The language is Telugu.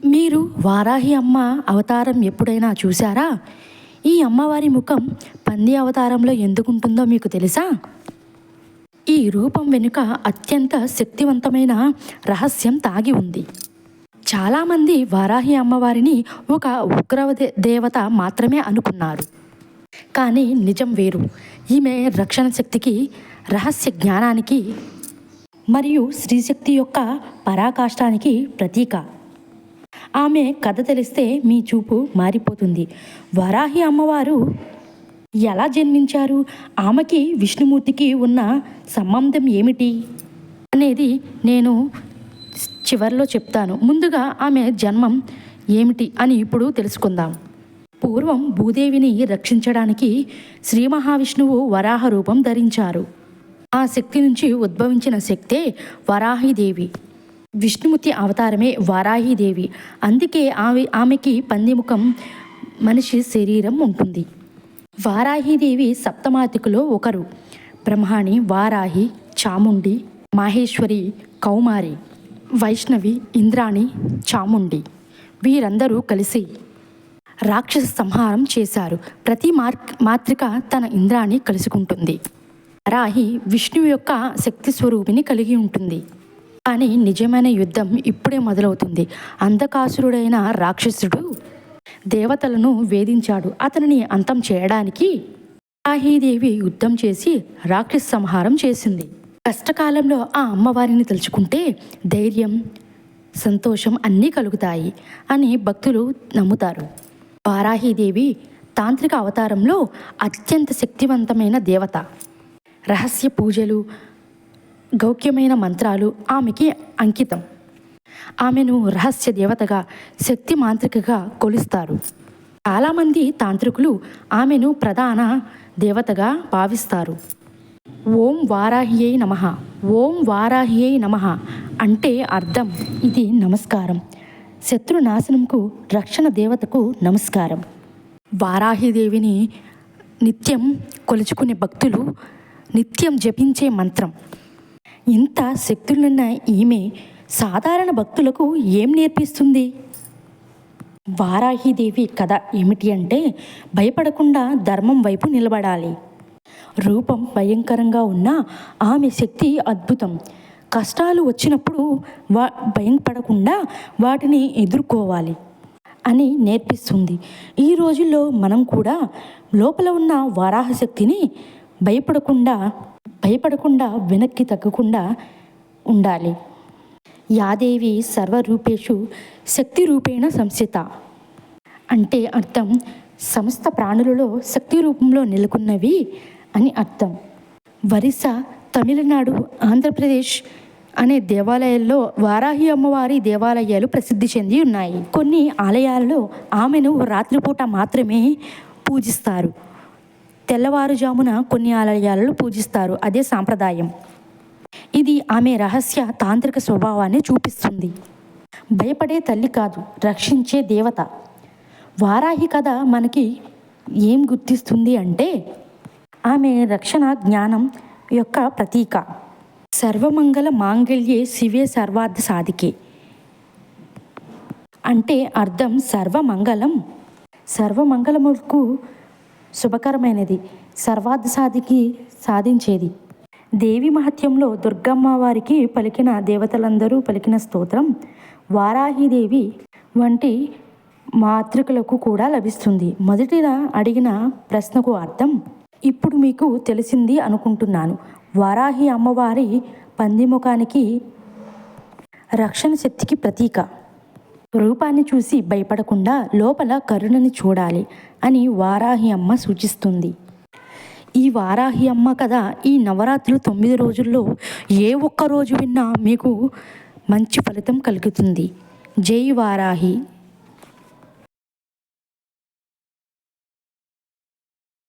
మీరు వారాహి అమ్మ అవతారం ఎప్పుడైనా చూసారా? ఈ అమ్మవారి ముఖం పంది అవతారంలో ఎందుకుంటుందో మీకు తెలుసా? ఈ రూపం వెనుక అత్యంత శక్తివంతమైన రహస్యం దాగి ఉంది. చాలామంది వారాహి అమ్మవారిని ఒక ఉగ్ర దేవత మాత్రమే అనుకున్నారు. కానీ నిజం వేరు. ఈమె రక్షణ శక్తికి, రహస్య జ్ఞానానికి మరియు స్త్రీశక్తి యొక్క పరాకాష్టానికి ప్రతీక. ఆమె కథ తెలిస్తే మీ చూపు మారిపోతుంది. వరాహి అమ్మవారు ఎలా జన్మించారు, ఆమెకి విష్ణుమూర్తికి ఉన్న సంబంధం ఏమిటి అనేది నేను చివరిలో చెప్తాను. ముందుగా ఆమె జన్మం ఏమిటి అని ఇప్పుడు తెలుసుకుందాం. పూర్వం భూదేవిని రక్షించడానికి శ్రీ మహావిష్ణువు వరాహ రూపం ధరించారు. ఆ శక్తి నుంచి ఉద్భవించిన శక్తే వరాహిదేవి. విష్ణుమూర్తి అవతారమే వారాహిదేవి. అందుకే ఆమెకి పందిముఖం, మనిషి శరీరం ఉంటుంది. వారాహిదేవి సప్తమాతికులో ఒకరు. బ్రహ్మాణి, వారాహి, చాముండి, మాహేశ్వరి, కౌమారి, వైష్ణవి, ఇంద్రాణి, చాముండి వీరందరూ కలిసి రాక్షస సంహారం చేశారు. ప్రతి మాత్రిక తన ఇంద్రాన్ని కలుసుకుంటుంది. వారాహి విష్ణువు యొక్క శక్తి స్వరూపిణి కలిగి ఉంటుంది. కానీ నిజమైన యుద్ధం ఇప్పుడే మొదలవుతుంది. అంధకాసురుడైన రాక్షసుడు దేవతలను వేధించాడు. అతనిని అంతం చేయడానికి వారాహిదేవి యుద్ధం చేసి రాక్షస సంహారం చేసింది. కష్టకాలంలో ఆ అమ్మవారిని తలుచుకుంటే ధైర్యం, సంతోషం అన్నీ కలుగుతాయి అని భక్తులు నమ్ముతారు. వారాహిదేవి తాంత్రిక అవతారంలో అత్యంత శక్తివంతమైన దేవత. రహస్య పూజలు, గౌక్యమైన మంత్రాలు ఆమెకి అంకితం. ఆమెను రహస్య దేవతగా, శక్తి మాంత్రికగా కొలుస్తారు. చాలామంది తాంత్రికులు ఆమెను ప్రధాన దేవతగా భావిస్తారు. ఓం వారాహ్యై నమః, ఓం వారాహ్యై నమః అంటే అర్థం ఇది నమస్కారం. శత్రు నాశనంకు, రక్షణ దేవతకు నమస్కారం. వారాహిదేవిని నిత్యం కొలుచుకునే భక్తులు నిత్యం జపించే మంత్రం. ఇంత శక్తులున్న ఈమె సాధారణ భక్తులకు ఏం నేర్పిస్తుంది? వారాహిదేవి కథ ఏమిటి అంటే, భయపడకుండా ధర్మం వైపు నిలబడాలి. రూపం భయంకరంగా ఉన్న ఆమె శక్తి అద్భుతం. కష్టాలు వచ్చినప్పుడు భయపడకుండా వాటిని ఎదుర్కోవాలి అని నేర్పిస్తుంది. ఈ రోజుల్లో మనం కూడా లోపల ఉన్న వారాహ శక్తిని భయపడకుండా వెనక్కి తగ్గకుండా ఉండాలి. యాదేవి సర్వరూపేషు శక్తి రూపేణ సంస్థిత అంటే అర్థం సమస్త ప్రాణులలో శక్తి రూపంలో నెలకొన్నవి అని అర్థం. ఒరిస్సా, తమిళనాడు, ఆంధ్రప్రదేశ్ అనే దేవాలయాల్లో వారాహి అమ్మవారి దేవాలయాలు ప్రసిద్ధి చెంది ఉన్నాయి. కొన్ని ఆలయాలలో ఆమెను రాత్రిపూట మాత్రమే పూజిస్తారు. తెల్లవారుజామున కొన్ని ఆలయాలలో పూజిస్తారు. అదే సాంప్రదాయం. ఇది ఆమె రహస్య తాంత్రిక స్వభావాన్ని చూపిస్తుంది. భయపడే తల్లి కాదు, రక్షించే దేవత. వారాహి కథ మనకి ఏం గుర్తిస్తుంది అంటే, ఆమె రక్షణ జ్ఞానం యొక్క ప్రతీక. సర్వమంగళ మాంగళ్యే శివే సర్వార్థ సాధికే అంటే అర్థం సర్వమంగళములకు శుభకరమైనది, సర్వార్థ సాధించేది. దేవి మహత్యంలో దుర్గమ్మ వారికి పలికిన దేవతలందరూ పలికిన స్తోత్రం వారాహిదేవి వంటి మాతృకులకు కూడా లభిస్తుంది. మొదటిగా అడిగిన ప్రశ్నకు అర్థం ఇప్పుడు మీకు తెలిసింది అనుకుంటున్నాను. వారాహి అమ్మవారి పందిముఖానికి రక్షణ శక్తికి ప్రతీక. రూపాన్ని చూసి భయపడకుండా లోపల కరుణని చూడాలి అని వారాహి అమ్మ సూచిస్తుంది. ఈ వారాహి అమ్మ కథ ఈ నవరాత్రులు 9 రోజుల్లో ఏ ఒక్క రోజు విన్నా మీకు మంచి ఫలితం కలుగుతుంది. జై వారాహి.